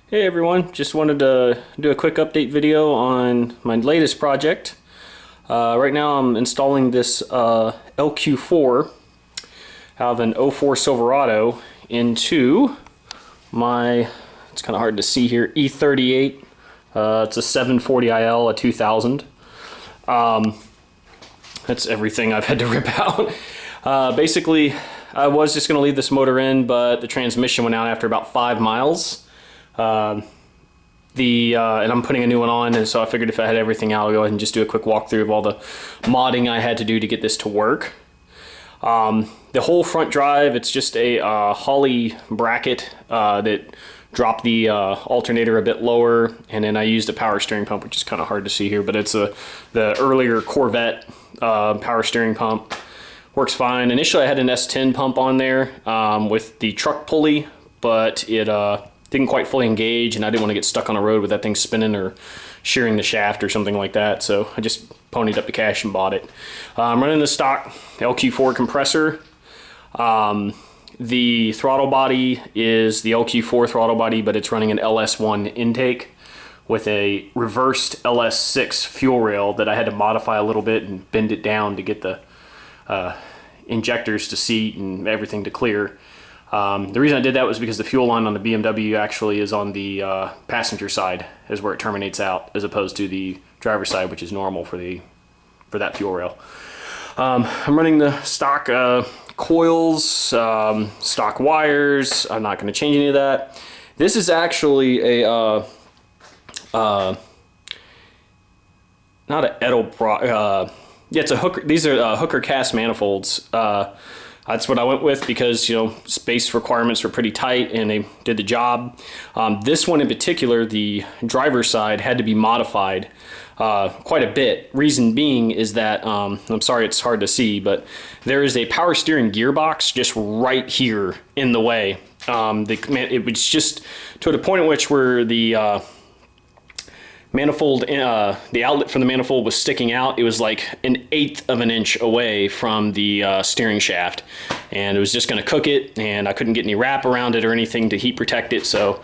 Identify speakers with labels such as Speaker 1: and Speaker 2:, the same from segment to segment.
Speaker 1: Hey everyone, just wanted to do a quick update video on my latest project. Right now I'm installing this LQ4 out of an 04 Silverado into my, it's kind of hard to see here, E38. It's a 740IL, a 2000. That's everything I've had to rip out. Basically, I was just going to leave this motor in, but the transmission went out after about 5 miles. And I'm putting a new one on, and so I figured if I had everything out, I'll go ahead and just do a quick walkthrough of all the modding I had to do to get this to work. The whole front drive, it's just a Holley bracket that dropped the alternator a bit lower, and then I used a power steering pump, which is kind of hard to see here, but it's the earlier Corvette power steering pump. Works fine. Initially I had an S10 pump on there with the truck pulley, but it didn't quite fully engage, and I didn't want to get stuck on a road with that thing spinning or shearing the shaft or something like that, so I just ponied up the cash and bought it. I'm running the stock LQ4 compressor. The throttle body is the LQ4 throttle body, but it's running an LS1 intake with a reversed LS6 fuel rail that I had to modify a little bit and bend it down to get the injectors to seat and everything to clear. The reason I did that was because the fuel line on the BMW actually is on the passenger side, is where it terminates out, as opposed to the driver's side, which is normal for that fuel rail. I'm running the stock coils, stock wires. I'm not going to change any of that. This is actually a not an Edelbrock. Yeah, it's a hooker. These are hooker cast manifolds. That's what I went with because, you know, space requirements were pretty tight and they did the job. This one in particular, the driver's side, had to be modified quite a bit. Reason being is that, I'm sorry it's hard to see, but there is a power steering gearbox just right here in the way. It was just to the point at which where the manifold, the outlet from the manifold was sticking out. It was like 1/8 of an inch away from the steering shaft, and it was just going to cook it, and I couldn't get any wrap around it or anything to heat protect it. So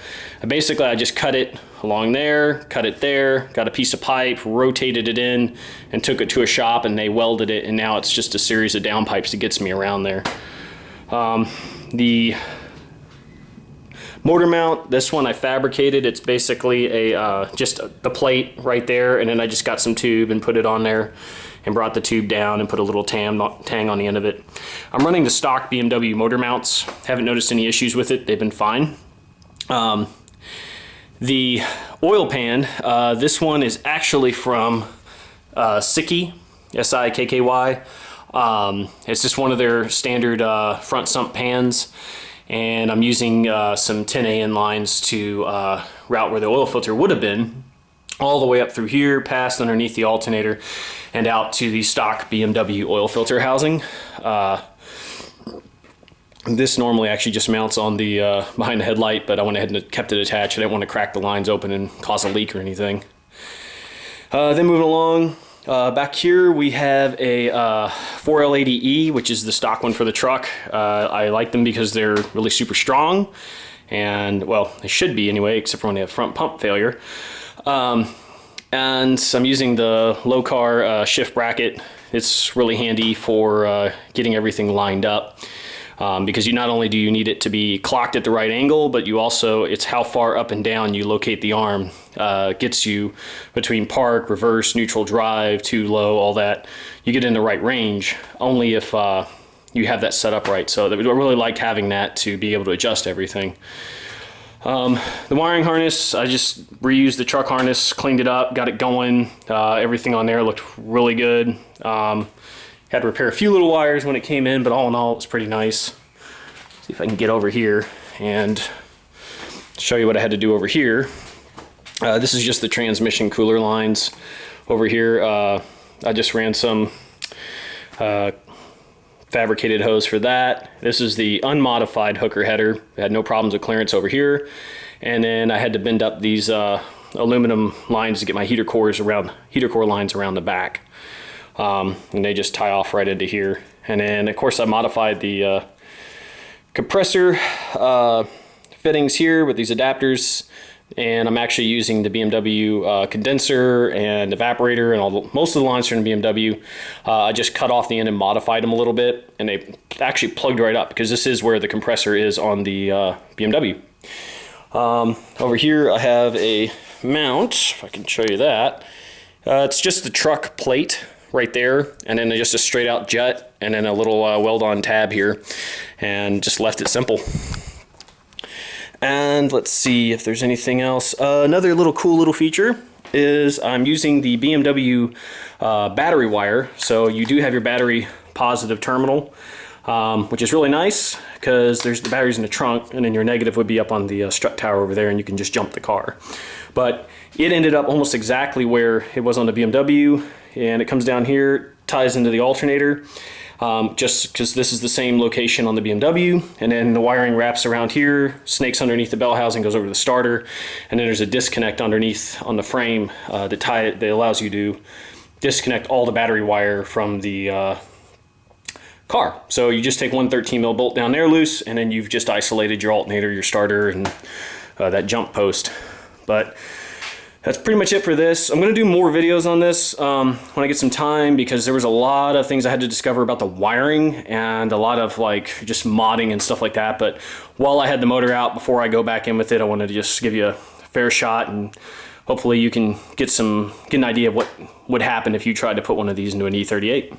Speaker 1: basically I just cut it along there, cut it there, got a piece of pipe, rotated it in, and took it to a shop, and they welded it, and now it's just a series of down pipes that gets me around there. The motor mount, this one I fabricated. It's basically a just the plate right there, and then I just got some tube and put it on there and brought the tube down and put a little tang on the end of it. I'm running the stock BMW motor mounts. Haven't noticed any issues with it. They've been fine. The oil pan, this one is actually from Sikky, S-I-K-K-Y. It's just one of their standard front sump pans. And I'm using some 10AN lines to route where the oil filter would have been, all the way up through here, past underneath the alternator, and out to the stock BMW oil filter housing. This normally actually just mounts on the behind the headlight, but I went ahead and kept it attached. I didn't want to crack the lines open and cause a leak or anything. Then moving along, back here we have a 4L80E, which is the stock one for the truck. I like them because they're really super strong, and well, they should be anyway, except for when they have front pump failure. And I'm using the low car shift bracket. It's really handy for getting everything lined up. Because you not only do you need it to be clocked at the right angle, but you also, it's how far up and down you locate the arm. Gets you between park, reverse, neutral drive, too low, all that. You get in the right range only if you have that set up right. So I really liked having that to be able to adjust everything. The wiring harness, I just reused the truck harness, cleaned it up, got it going. Everything on there looked really good. Had to repair a few little wires when it came in, but all in all, it was pretty nice. See if I can get over here and show you what I had to do over here. This is just the transmission cooler lines. Over here, I just ran some fabricated hose for that. This is the unmodified hooker header. I had no problems with clearance over here. And then I had to bend up these aluminum lines to get my heater core lines around the back. And they just tie off right into here. And then of course I modified the compressor fittings here with these adapters. and I'm actually using the BMW condenser and evaporator and most of the lines from BMW. I just cut off the end and modified them a little bit, and they actually plugged right up because this is where the compressor is on the BMW. Over here I have a mount, if I can show you that. It's just the truck plate right there, and then just a straight out jet, and then a little weld on tab here, and just left it simple. And let's see if there's anything else. Another cool little feature is I'm using the BMW battery wire. So you do have your battery positive terminal, which is really nice because there's the batteries in the trunk, and then your negative would be up on the strut tower over there, and you can just jump the car. But it ended up almost exactly where it was on the BMW, and it comes down here, ties into the alternator. Just because this is the same location on the BMW, and then the wiring wraps around here, snakes underneath the bell housing, goes over to the starter, and then there's a disconnect underneath on the frame that allows you to disconnect all the battery wire from the car. So you just take one 13mm bolt down there loose, and then you've just isolated your alternator, your starter, and that jump post. But that's pretty much it for this. I'm going to do more videos on this when I get some time, because there was a lot of things I had to discover about the wiring and a lot of just modding and stuff like that. But while I had the motor out, before I go back in with it, I wanted to just give you a fair shot, and hopefully you can get an idea of what would happen if you tried to put one of these into an E38.